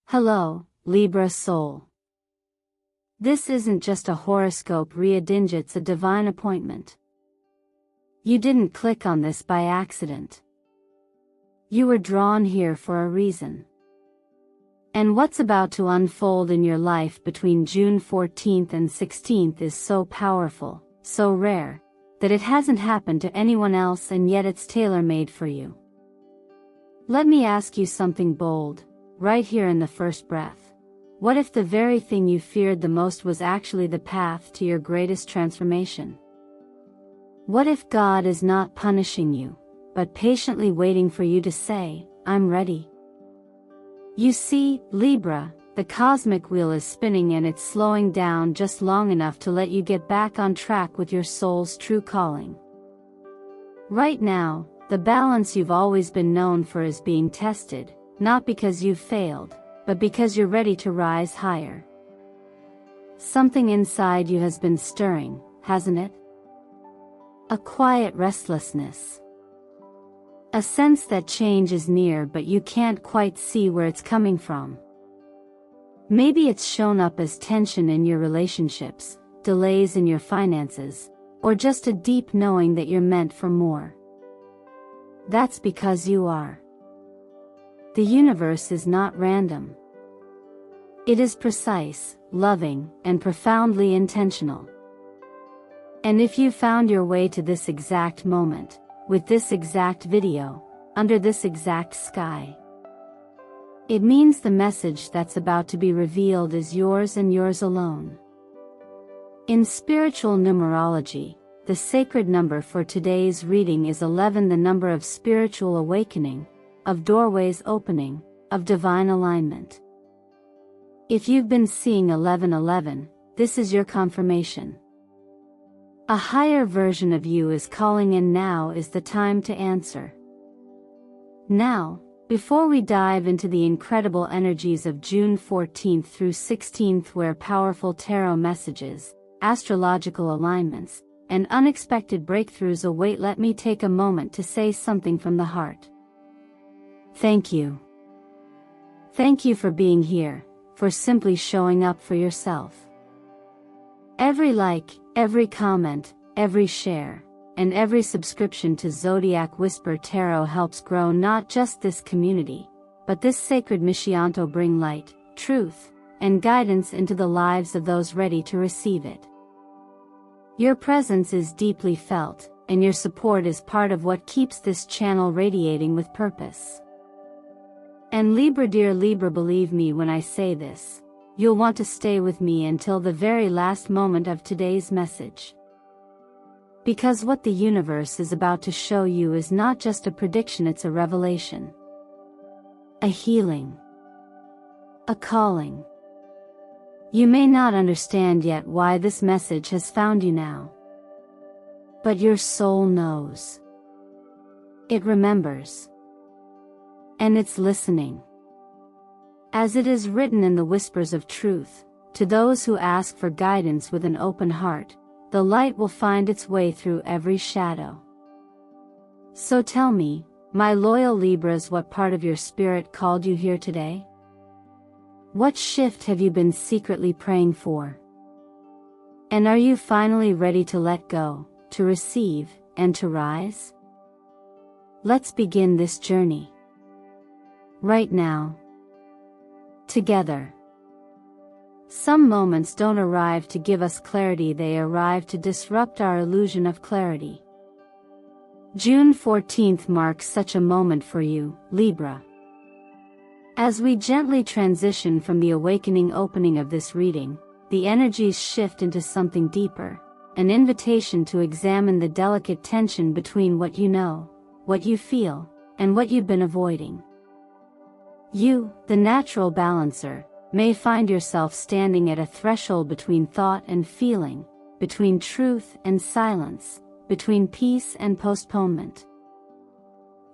Hello, Libra soul. This isn't just a horoscope reading, it's a divine appointment. You didn't click on this by accident. You were drawn here for a reason. And what's about to unfold in your life between June 14th and 16th is so powerful, so rare, that it hasn't happened to anyone else, and yet it's tailor-made for you. Let me ask you something bold, right here in the first breath. What if the very thing you feared the most was actually the path to your greatest transformation? What if God is not punishing you, but patiently waiting for you to say, "I'm ready"? You see, Libra, the cosmic wheel is spinning, and it's slowing down just long enough to let you get back on track with your soul's true calling. Right now, the balance you've always been known for is being tested, not because you've failed, but because you're ready to rise higher. Something inside you has been stirring, hasn't it? A quiet restlessness. A sense that change is near, but you can't quite see where it's coming from. Maybe it's shown up as tension in your relationships, delays in your finances, or just a deep knowing that you're meant for more. That's because you are. The universe is not random. It is precise, loving, and profoundly intentional. And if you found your way to this exact moment, with this exact video, under this exact sky, it means the message that's about to be revealed is yours and yours alone. In spiritual numerology, the sacred number for today's reading is 11, the number of spiritual awakening, of doorways opening, of divine alignment. If you've been seeing 1111, this is your confirmation. A higher version of you is calling, and now is the time to answer. Now, before we dive into the incredible energies of June 14th through 16th, where powerful tarot messages, astrological alignments, and unexpected breakthroughs await, let me take a moment to say something from the heart. Thank you. Thank you for being here, for simply showing up for yourself. Every like, every comment, every share, and every subscription to Zodiac Whisper Tarot helps grow not just this community, but this sacred mission to bring light, truth, and guidance into the lives of those ready to receive it. Your presence is deeply felt, and your support is part of what keeps this channel radiating with purpose. And Libra, dear Libra, believe me when I say this, you'll want to stay with me until the very last moment of today's message. Because what the universe is about to show you is not just a prediction, it's a revelation. A healing. A calling. You may not understand yet why this message has found you now. But your soul knows. It remembers. And it's listening. As it is written in the whispers of truth, to those who ask for guidance with an open heart, the light will find its way through every shadow. So tell me, my loyal Libras, what part of your spirit called you here today? What shift have you been secretly praying for? And are you finally ready to let go, to receive, and to rise? Let's begin this journey. Right now. Together. Some moments don't arrive to give us clarity, they arrive to disrupt our illusion of clarity. June 14th marks such a moment for you, Libra. As we gently transition from the awakening opening of this reading, the energies shift into something deeper, an invitation to examine the delicate tension between what you know, what you feel, and what you've been avoiding. You, the natural balancer, may find yourself standing at a threshold between thought and feeling, between truth and silence, between peace and postponement.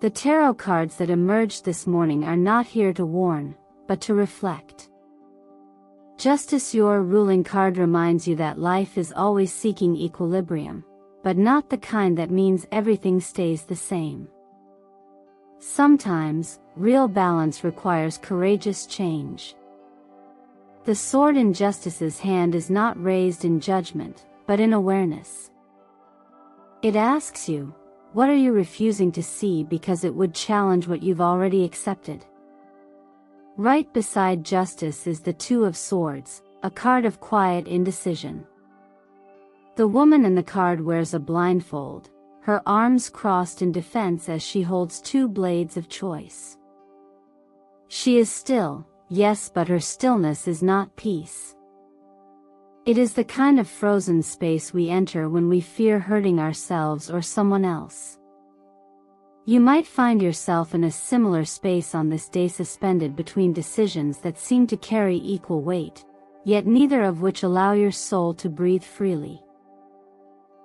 The tarot cards that emerged this morning are not here to warn, but to reflect. Justice, your ruling card, reminds you that life is always seeking equilibrium, but not the kind that means everything stays the same. Sometimes, real balance requires courageous change. The sword in Justice's hand is not raised in judgment, but in awareness. It asks you, what are you refusing to see because it would challenge what you've already accepted? Right beside Justice is the Two of Swords, a card of quiet indecision. The woman in the card wears a blindfold, her arms crossed in defense as she holds two blades of choice. She is still, yes, but her stillness is not peace. It is the kind of frozen space we enter when we fear hurting ourselves or someone else. You might find yourself in a similar space on this day, suspended between decisions that seem to carry equal weight, yet neither of which allow your soul to breathe freely.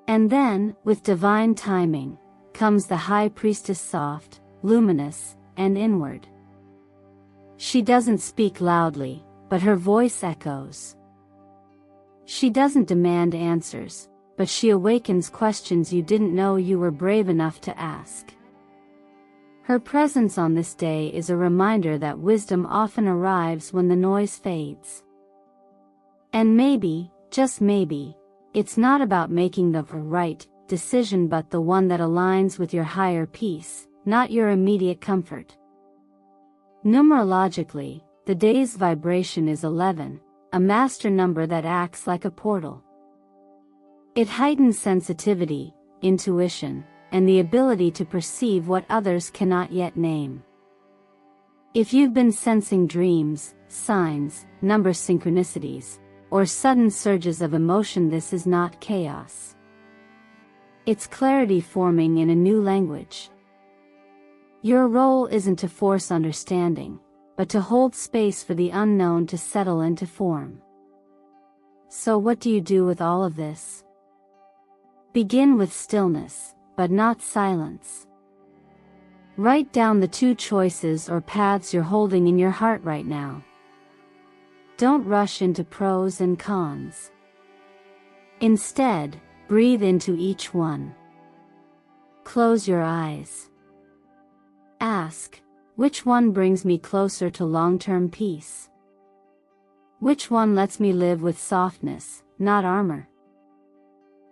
And then, with divine timing, comes the High Priestess, soft, luminous, and inward. She doesn't speak loudly, but her voice echoes. She doesn't demand answers, but she awakens questions you didn't know you were brave enough to ask. Her presence on this day is a reminder that wisdom often arrives when the noise fades. And maybe, just maybe, it's not about making the right decision but the one that aligns with your higher peace, not your immediate comfort. Numerologically, the day's vibration is 11, a master number that acts like a portal. It heightens sensitivity, intuition, and the ability to perceive what others cannot yet name. If you've been sensing dreams, signs, number synchronicities, or sudden surges of emotion, this is not chaos. It's clarity forming in a new language. Your role isn't to force understanding, but to hold space for the unknown to settle into form. So what do you do with all of this? Begin with stillness, but not silence. Write down the two choices or paths you're holding in your heart right now. Don't rush into pros and cons. Instead, breathe into each one. Close your eyes. Ask, which one brings me closer to long-term peace? Which one lets me live with softness, not armor?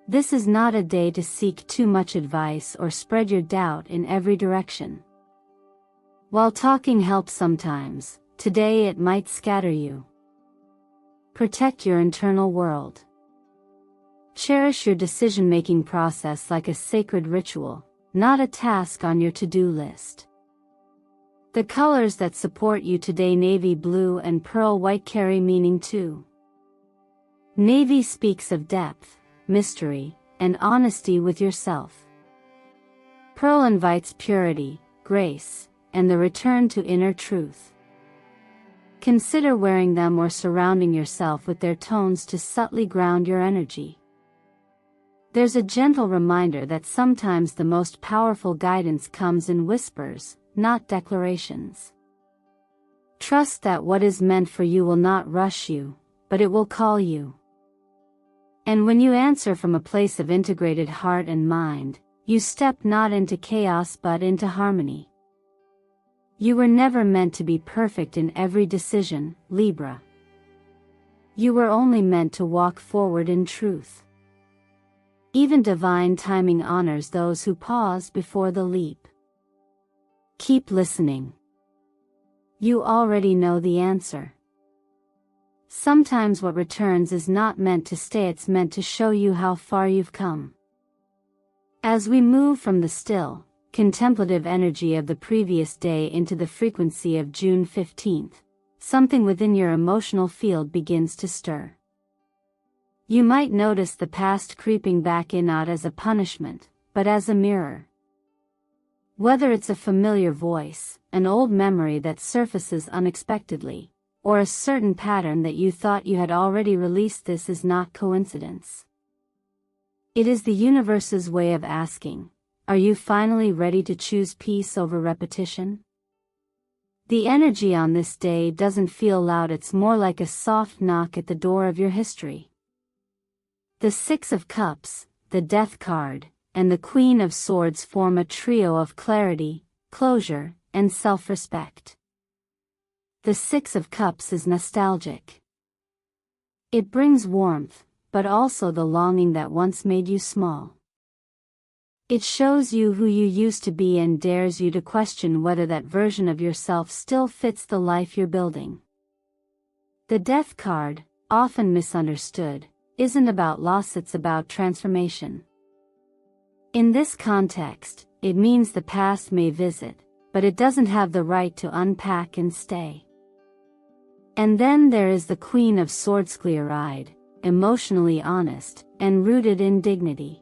This is not a day to seek too much advice or spread your doubt in every direction. While talking helps sometimes, today it might scatter you. Protect your internal world. Cherish your decision-making process like a sacred ritual, not a task on your to-do list. The colors that support you today: navy blue and pearl white, carry meaning too. Navy speaks of depth, mystery, and honesty with yourself. Pearl invites purity, grace, and the return to inner truth. Consider wearing them or surrounding yourself with their tones to subtly ground your energy. There's a gentle reminder that sometimes the most powerful guidance comes in whispers, not declarations. Trust that what is meant for you will not rush you, but it will call you. And when you answer from a place of integrated heart and mind, you step not into chaos but into harmony. You were never meant to be perfect in every decision, Libra. You were only meant to walk forward in truth. Even divine timing honors those who pause before the leap. Keep listening. You already know the answer. Sometimes what returns is not meant to stay, it's meant to show you how far you've come. As we move from the still, contemplative energy of the previous day into the frequency of June 15th, something within your emotional field begins to stir. You might notice the past creeping back in, not as a punishment, but as a mirror. Whether it's a familiar voice, an old memory that surfaces unexpectedly, or a certain pattern that you thought you had already released, this is not coincidence. It is the universe's way of asking, are you finally ready to choose peace over repetition? The energy on this day doesn't feel loud, it's more like a soft knock at the door of your history. The Six of Cups, the Death card, and the Queen of Swords form a trio of clarity, closure, and self-respect. The Six of Cups is nostalgic. It brings warmth, but also the longing that once made you small. It shows you who you used to be and dares you to question whether that version of yourself still fits the life you're building. The Death card, often misunderstood, isn't about loss, it's about transformation. In this context, it means the past may visit, but it doesn't have the right to unpack and stay. And then there is the Queen of Swords, clear-eyed, emotionally honest, and rooted in dignity.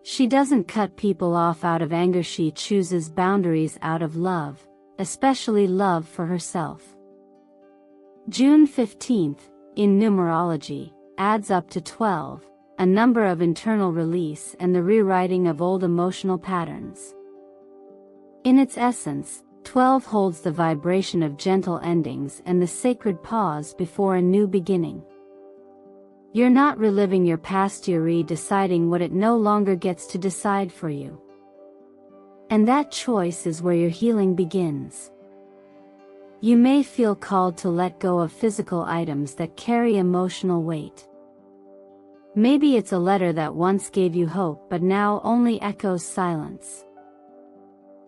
She doesn't cut people off out of anger, she chooses boundaries out of love, especially love for herself. June 15th, in numerology, adds up to 12, a number of internal release and the rewriting of old emotional patterns. In its essence, 12 holds the vibration of gentle endings and the sacred pause before a new beginning. You're not reliving your past, you're redeciding what it no longer gets to decide for you. And that choice is where your healing begins. You may feel called to let go of physical items that carry emotional weight. Maybe it's a letter that once gave you hope but now only echoes silence.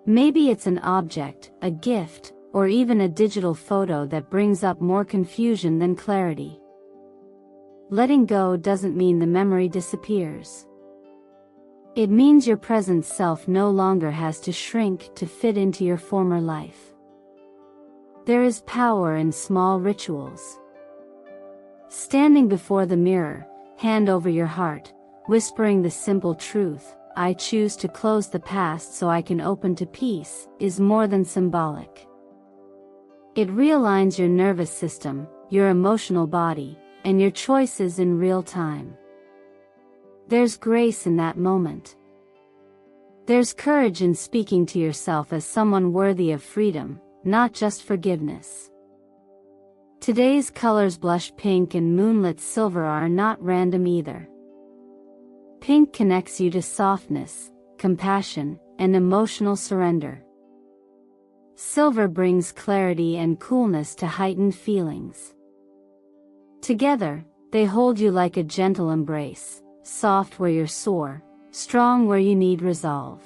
Maybe it's an object, a gift, or even a digital photo that brings up more confusion than clarity. Letting go doesn't mean the memory disappears. It means your present self no longer has to shrink to fit into your former life. There is power in small rituals. Standing before the mirror, hand over your heart, whispering the simple truth, "I choose to close the past so I can open to peace," is more than symbolic. It realigns your nervous system, your emotional body, and your choices in real time. There's grace in that moment. There's courage in speaking to yourself as someone worthy of freedom, not just forgiveness. Today's colors, blush pink and moonlit silver, are not random either. Pink connects you to softness, compassion, and emotional surrender. Silver brings clarity and coolness to heightened feelings. Together, they hold you like a gentle embrace, soft where you're sore, strong where you need resolve.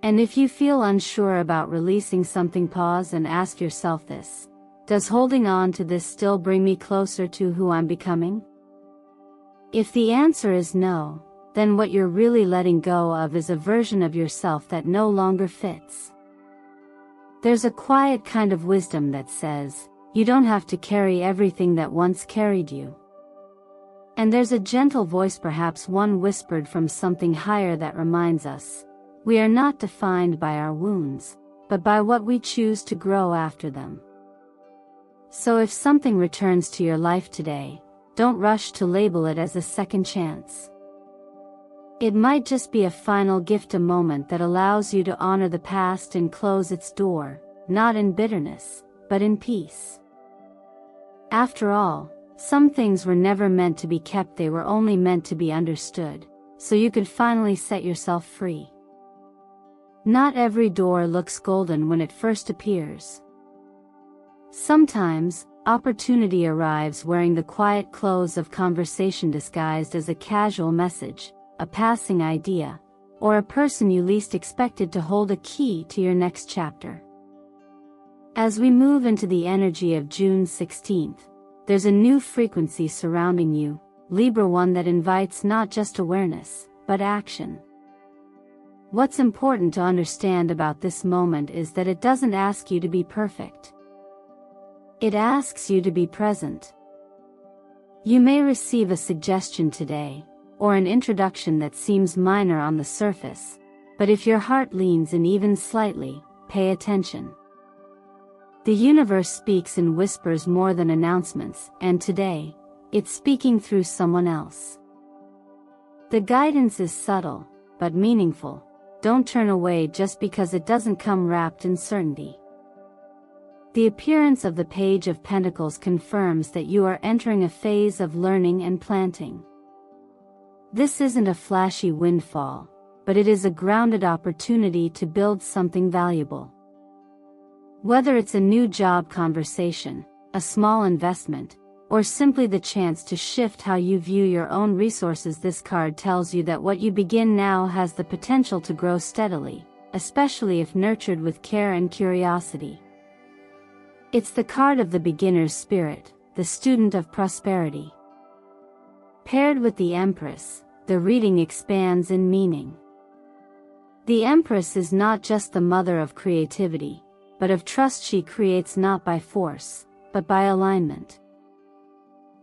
And if you feel unsure about releasing something, pause and ask yourself this: does holding on to this still bring me closer to who I'm becoming? If the answer is no, then what you're really letting go of is a version of yourself that no longer fits. There's a quiet kind of wisdom that says, you don't have to carry everything that once carried you. And there's a gentle voice, perhaps one whispered from something higher, that reminds us, we are not defined by our wounds, but by what we choose to grow after them. So if something returns to your life today, don't rush to label it as a second chance. It might just be a final gift, a moment that allows you to honor the past and close its door, not in bitterness, but in peace. After all, some things were never meant to be kept, they were only meant to be understood, so you could finally set yourself free. Not every door looks golden when it first appears. Sometimes, opportunity arrives wearing the quiet clothes of conversation, disguised as a casual message, a passing idea, or a person you least expected to hold a key to your next chapter. As we move into the energy of June 16th, there's a new frequency surrounding you, Libra, one that invites not just awareness, but action. What's important to understand about this moment is that it doesn't ask you to be perfect. It asks you to be present. You may receive a suggestion today, or an introduction that seems minor on the surface, but if your heart leans in even slightly, pay attention. The universe speaks in whispers more than announcements, and today, it's speaking through someone else. The guidance is subtle, but meaningful. Don't turn away just because it doesn't come wrapped in certainty. The appearance of the Page of Pentacles confirms that you are entering a phase of learning and planting. This isn't a flashy windfall, but it is a grounded opportunity to build something valuable. Whether it's a new job conversation, a small investment, or simply the chance to shift how you view your own resources. This card tells you that what you begin now has the potential to grow steadily, especially if nurtured with care and curiosity. It's the card of the beginner's spirit, the student of prosperity. Paired with the Empress, the reading expands in meaning. The Empress is not just the mother of creativity, but of trust. She creates not by force, but by alignment.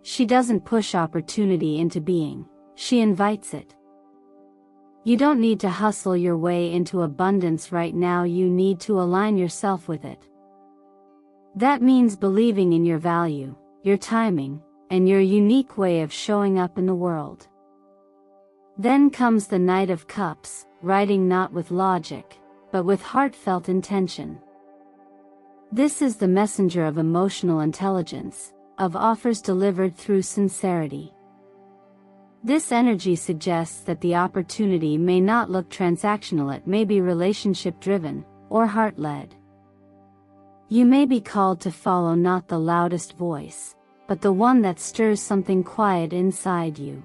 She doesn't push opportunity into being, she invites it. You don't need to hustle your way into abundance right now, you need to align yourself with it. That means believing in your value, your timing, and your unique way of showing up in the world. Then comes the Knight of Cups, writing not with logic, but with heartfelt intention. This is the messenger of emotional intelligence, of offers delivered through sincerity. This energy suggests that the opportunity may not look transactional, it may be relationship-driven, or heart-led. You may be called to follow not the loudest voice, but the one that stirs something quiet inside you.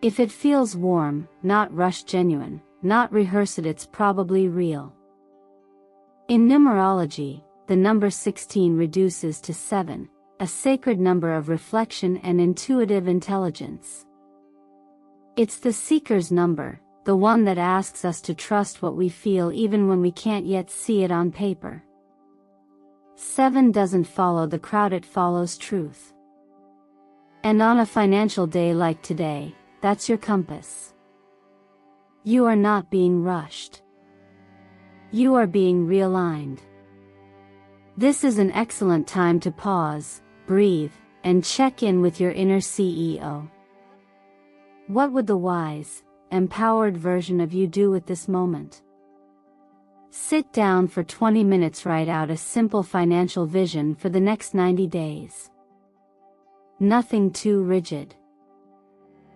If it feels warm, not rushed, genuine, not rehearsed, it's probably real. In numerology, the number 16 reduces to 7, a sacred number of reflection and intuitive intelligence. It's the seeker's number, the one that asks us to trust what we feel even when we can't yet see it on paper. 7 doesn't follow the crowd, it follows truth. And on a financial day like today, that's your compass. You are not being rushed. You are being realigned. This is an excellent time to pause, breathe, and check in with your inner CEO. What would the wise, empowered version of you do with this moment? Sit down for 20 minutes, write out a simple financial vision for the next 90 days. Nothing too rigid.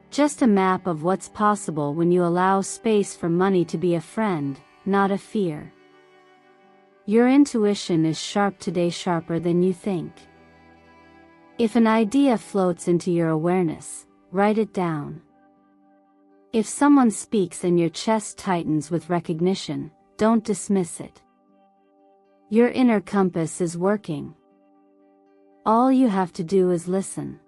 Just a map of what's possible when you allow space for money to be a friend, not a fear. Your intuition is sharp today, sharper than you think. If an idea floats into your awareness, write it down. If someone speaks and your chest tightens with recognition, don't dismiss it. Your inner compass is working. All you have to do is listen.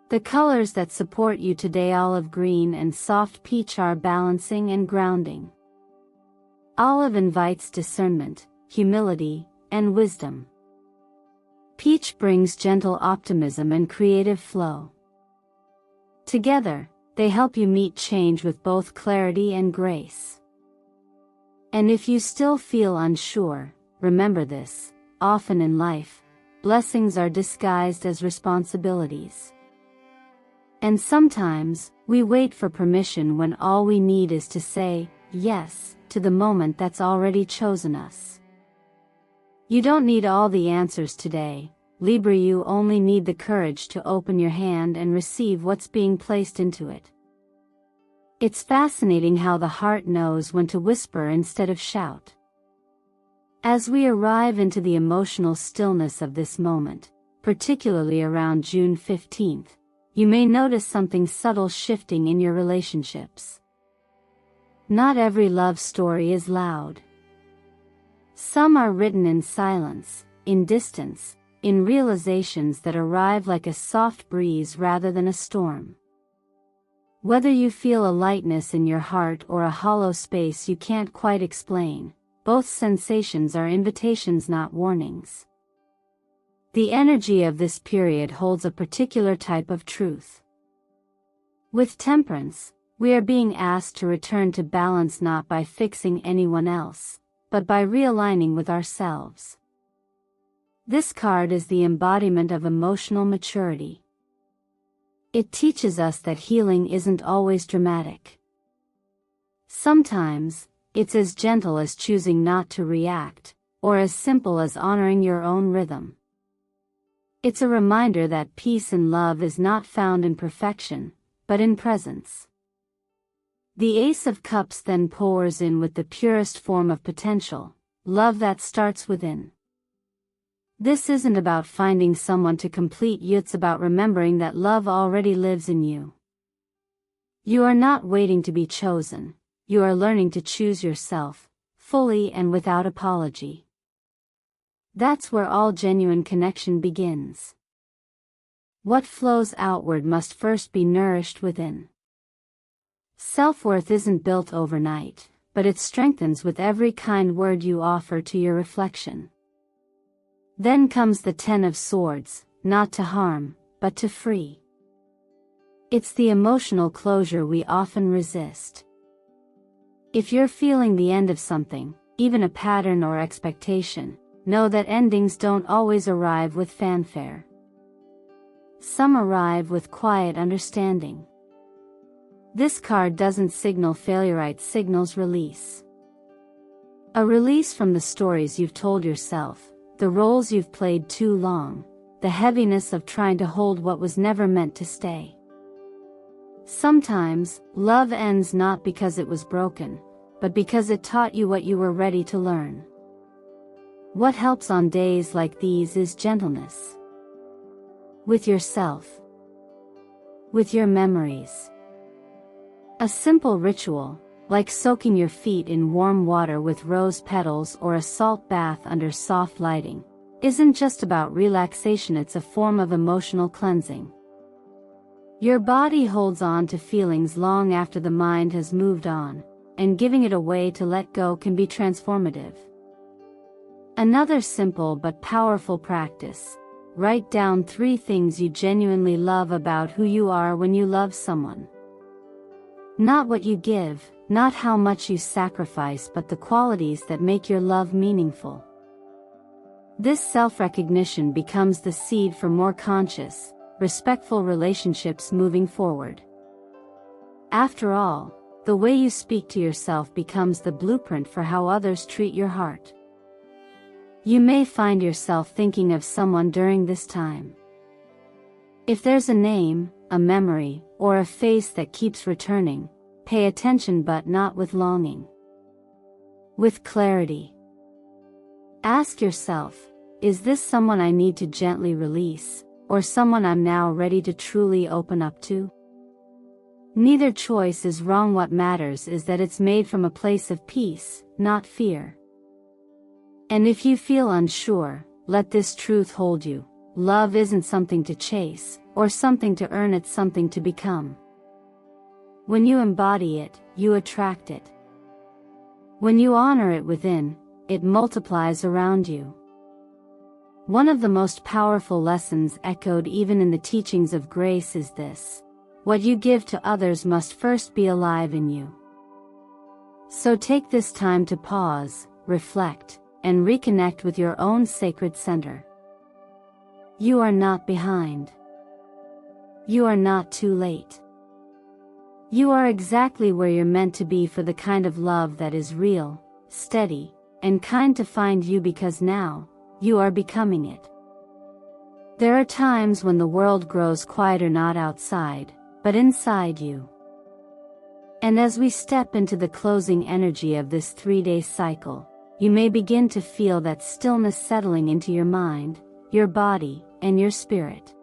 The colors that support you today, olive green and soft peach, are balancing and grounding. Olive invites discernment, humility, and wisdom. Peach brings gentle optimism and creative flow. Together, they help you meet change with both clarity and grace. And if you still feel unsure, remember this: often in life, blessings are disguised as responsibilities. And sometimes, we wait for permission when all we need is to say yes to the moment that's already chosen us. You don't need all the answers today, Libra, you only need the courage to open your hand and receive what's being placed into it. It's fascinating how the heart knows when to whisper instead of shout. As we arrive into the emotional stillness of this moment, particularly around June 15th, you may notice something subtle shifting in your relationships. Not every love story is loud. Some are written in silence, in distance, in realizations that arrive like a soft breeze rather than a storm. Whether you feel a lightness in your heart or a hollow space you can't quite explain, both sensations are invitations, not warnings. The energy of this period holds a particular type of truth. With Temperance, we are being asked to return to balance, not by fixing anyone else, but by realigning with ourselves. This card is the embodiment of emotional maturity. It teaches us that healing isn't always dramatic. Sometimes, it's as gentle as choosing not to react, or as simple as honoring your own rhythm. It's a reminder that peace and love is not found in perfection, but in presence. The Ace of Cups then pours in with the purest form of potential, love that starts within. This isn't about finding someone to complete you, it's about remembering that love already lives in you. You are not waiting to be chosen, you are learning to choose yourself, fully and without apology. That's where all genuine connection begins. What flows outward must first be nourished within. Self-worth isn't built overnight, but it strengthens with every kind word you offer to your reflection. Then comes the Ten of Swords, not to harm, but to free. It's the emotional closure we often resist. If you're feeling the end of something, even a pattern or expectation, know that endings don't always arrive with fanfare. Some arrive with quiet understanding. This card doesn't signal failure, it signals release. A release from the stories you've told yourself, the roles you've played too long, the heaviness of trying to hold what was never meant to stay. Sometimes, love ends not because it was broken, but because it taught you what you were ready to learn. What helps on days like these is gentleness. With yourself. With your memories. A simple ritual, like soaking your feet in warm water with rose petals or a salt bath under soft lighting, isn't just about relaxation, it's a form of emotional cleansing. Your body holds on to feelings long after the mind has moved on, and giving it a way to let go can be transformative. Another simple but powerful practice: write down 3 things you genuinely love about who you are when you love someone. Not what you give, not how much you sacrifice, but the qualities that make your love meaningful. This self-recognition becomes the seed for more conscious, respectful relationships moving forward. After all, the way you speak to yourself becomes the blueprint for how others treat your heart. You may find yourself thinking of someone during this time. If there's a name, a memory, or a face that keeps returning, pay attention, but not with longing. With clarity. Ask yourself, is this someone I need to gently release, or someone I'm now ready to truly open up to? Neither choice is wrong. What matters is that it's made from a place of peace, not fear. And if you feel unsure, let this truth hold you: love isn't something to chase, or something to earn, it's something to become. When you embody it, you attract it. When you honor it within, it multiplies around you. One of the most powerful lessons echoed even in the teachings of grace is this: what you give to others must first be alive in you. So take this time to pause, reflect, and reconnect with your own sacred center. You are not behind. You are not too late. You are exactly where you're meant to be for the kind of love that is real, steady, and kind to find you, because now, you are becoming it. There are times when the world grows quieter, not outside, but inside you. And as we step into the closing energy of this 3-day cycle, you may begin to feel that stillness settling into your mind, your body, and your spirit.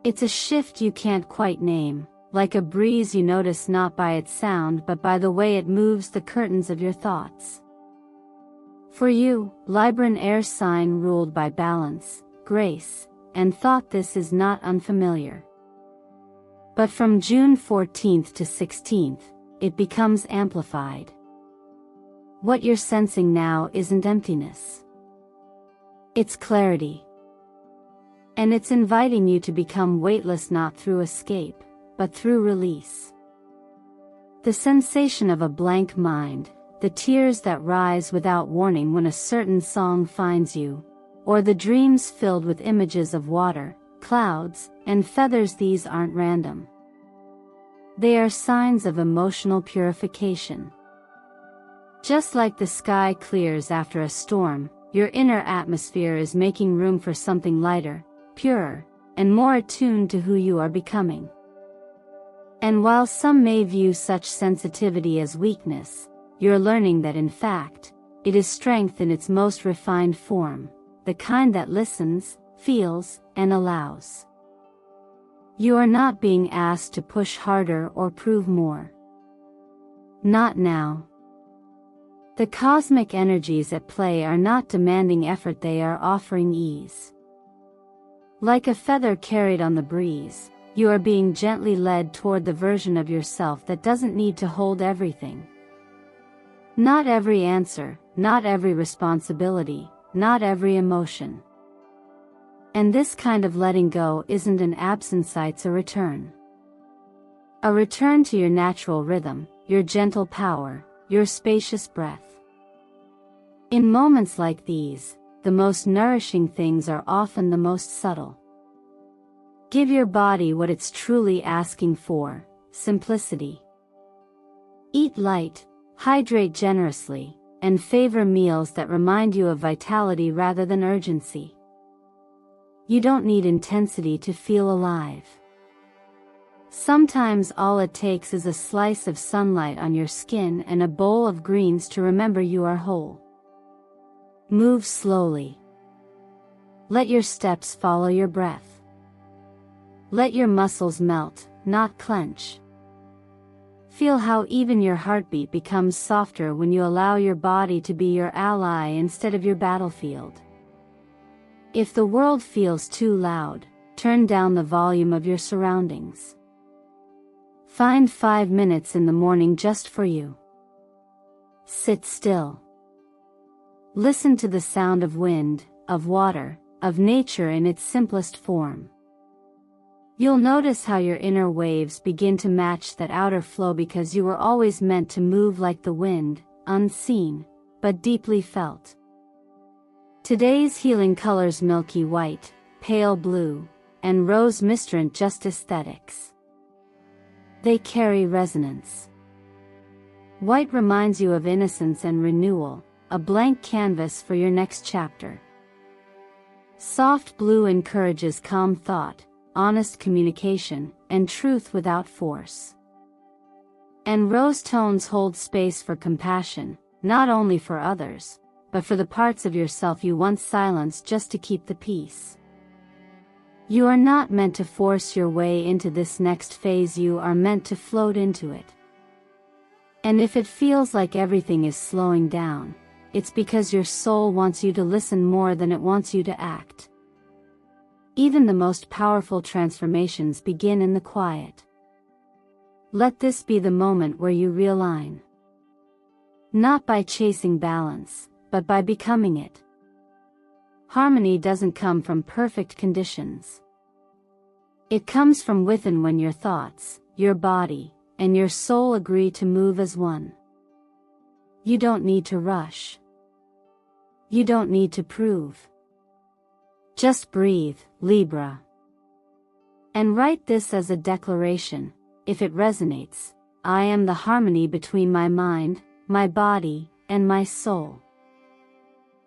It's a shift you can't quite name, like a breeze you notice not by its sound but by the way it moves the curtains of your thoughts. For you, Libran air sign ruled by balance, grace, and thought, this is not unfamiliar. But from June 14th to 16th, it becomes amplified. What you're sensing now isn't emptiness. It's clarity. And it's inviting you to become weightless, not through escape, but through release. The sensation of a blank mind, the tears that rise without warning when a certain song finds you, or the dreams filled with images of water, clouds, and feathers, these aren't random. They are signs of emotional purification. Just like the sky clears after a storm, your inner atmosphere is making room for something lighter, purer, and more attuned to who you are becoming. And while some may view such sensitivity as weakness, you're learning that in fact, it is strength in its most refined form, the kind that listens, feels, and allows. You are not being asked to push harder or prove more. Not now. The cosmic energies at play are not demanding effort, they are offering ease. Like a feather carried on the breeze, you are being gently led toward the version of yourself that doesn't need to hold everything. Not every answer, not every responsibility, not every emotion. And this kind of letting go isn't an absence, it's a return. A return to your natural rhythm, your gentle power, your spacious breath. In moments like these, the most nourishing things are often the most subtle. Give your body what it's truly asking for: simplicity. Eat light, hydrate generously, and favor meals that remind you of vitality rather than urgency. You don't need intensity to feel alive. Sometimes all it takes is a slice of sunlight on your skin and a bowl of greens to remember you are whole. Move slowly. Let your steps follow your breath. Let your muscles melt, not clench. Feel how even your heartbeat becomes softer when you allow your body to be your ally instead of your battlefield. If the world feels too loud, turn down the volume of your surroundings. Find 5 minutes in the morning just for you. Sit still. Listen to the sound of wind, of water, of nature in its simplest form. You'll notice how your inner waves begin to match that outer flow, because you were always meant to move like the wind, unseen, but deeply felt. Today's healing colors: milky white, pale blue, and rose mist, aren't just aesthetics. They carry resonance. White reminds you of innocence and renewal, a blank canvas for your next chapter. Soft blue encourages calm thought, honest communication, and truth without force. And rose tones hold space for compassion, not only for others, but for the parts of yourself you once silenced just to keep the peace. You are not meant to force your way into this next phase, you are meant to float into it. And if it feels like everything is slowing down, it's because your soul wants you to listen more than it wants you to act. Even the most powerful transformations begin in the quiet. Let this be the moment where you realign. Not by chasing balance, but by becoming it. Harmony doesn't come from perfect conditions. It comes from within, when your thoughts, your body, and your soul agree to move as one. You don't need to rush. You don't need to prove. Just breathe, Libra. And write this as a declaration, if it resonates: I am the harmony between my mind, my body, and my soul.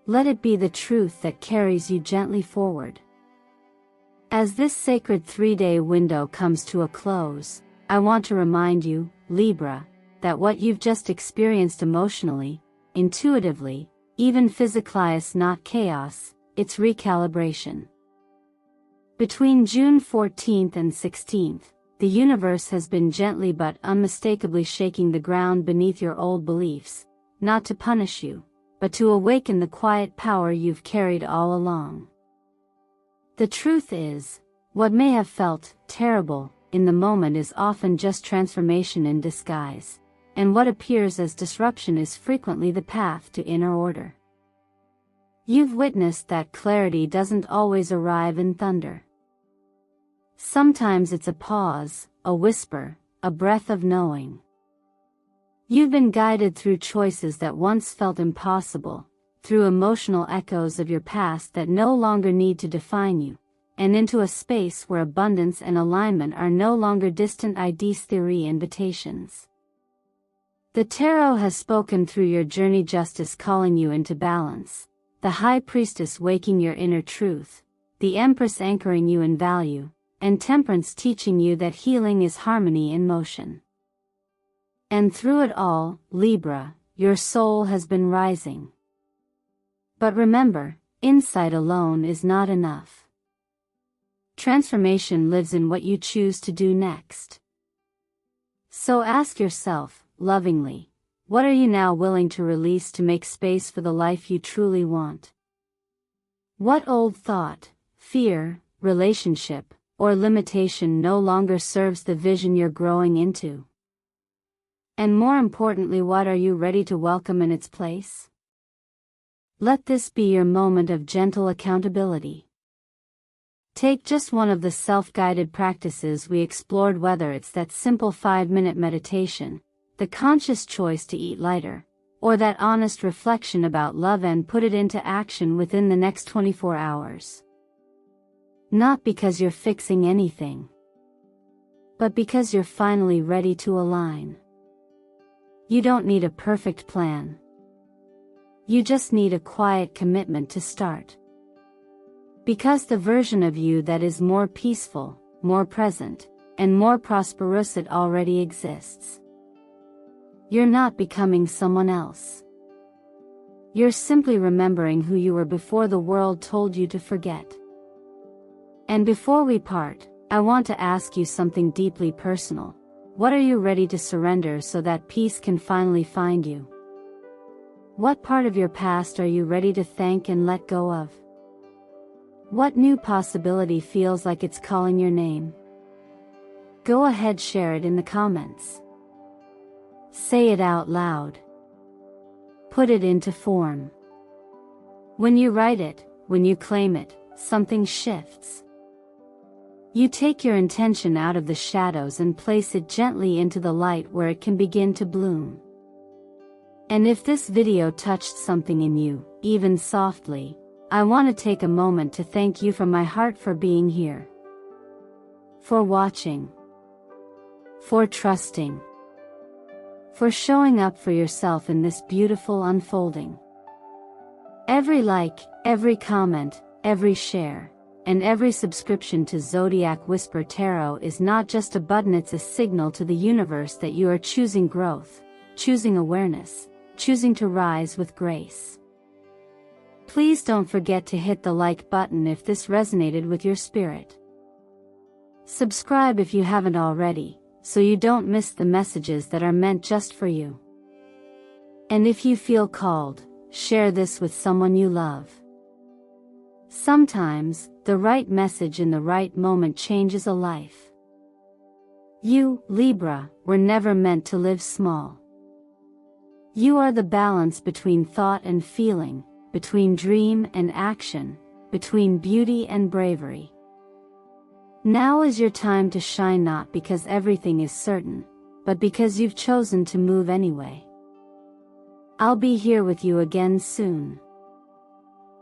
Let it be the truth that carries you gently forward. As this sacred 3-day window comes to a close, I want to remind you, Libra, that what you've just experienced emotionally, intuitively, even physically is not chaos, it's recalibration. Between June 14th and 16th, the universe has been gently but unmistakably shaking the ground beneath your old beliefs, not to punish you, but to awaken the quiet power you've carried all along. The truth is, what may have felt terrible in the moment is often just transformation in disguise, and what appears as disruption is frequently the path to inner order. You've witnessed that clarity doesn't always arrive in thunder. Sometimes it's a pause, a whisper, a breath of knowing. You've been guided through choices that once felt impossible, through emotional echoes of your past that no longer need to define you, and into a space where abundance and alignment are no longer distant ideas, theory, invitations. The tarot has spoken through your journey: justice calling you into balance, the high priestess waking your inner truth, the empress anchoring you in value, and temperance teaching you that healing is harmony in motion. And through it all, Libra, your soul has been rising. But remember, Insight alone is not enough. Transformation lives in what you choose to do next. So ask yourself, lovingly, what are you now willing to release to make space for the life you truly want? What old thought, fear, relationship, or limitation no longer serves the vision you're growing into? And more importantly, what are you ready to welcome in its place? Let this be your moment of gentle accountability. Take just one of the self-guided practices we explored, whether it's that simple 5-minute meditation, the conscious choice to eat lighter, or that honest reflection about love, and put it into action within the next 24 hours. Not because you're fixing anything, but because you're finally ready to align. You don't need a perfect plan. You just need a quiet commitment to start. Because the version of you that is more peaceful, more present, and more prosperous, it already exists. You're not becoming someone else. You're simply remembering who you were before the world told you to forget. And before we part, I want to ask you something deeply personal. What are you ready to surrender so that peace can finally find you? What part of your past are you ready to thank and let go of? What new possibility feels like it's calling your name? Go ahead, share it in the comments. Say it out loud. Put it into form. When you write it, when you claim it, something shifts. You take your intention out of the shadows and place it gently into the light where it can begin to bloom. And if this video touched something in you, even softly, I want to take a moment to thank you from my heart for being here. For watching. For trusting. For showing up for yourself in this beautiful unfolding. Every like, every comment, every share, and every subscription to Zodiac Whisper Tarot is not just a button, it's a signal to the universe that you are choosing growth, choosing awareness, choosing to rise with grace. Please don't forget to hit the like button if this resonated with your spirit. Subscribe if you haven't already, so you don't miss the messages that are meant just for you. And if you feel called, share this with someone you love. Sometimes, the right message in the right moment changes a life. You, Libra, were never meant to live small. You are the balance between thought and feeling, between dream and action, between beauty and bravery. Now is your time to shine, not because everything is certain, but because you've chosen to move anyway. I'll be here with you again soon.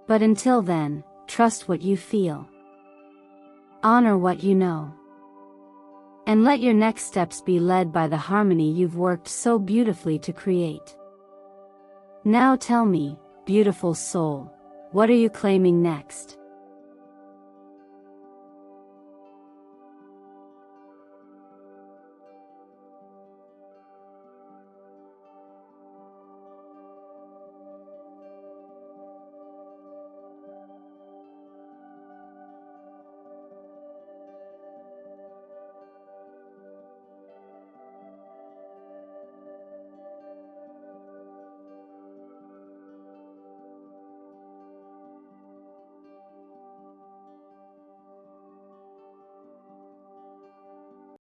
But until then, trust what you feel. Honor what you know. And let your next steps be led by the harmony you've worked so beautifully to create. Now tell me, beautiful soul, what are you claiming next?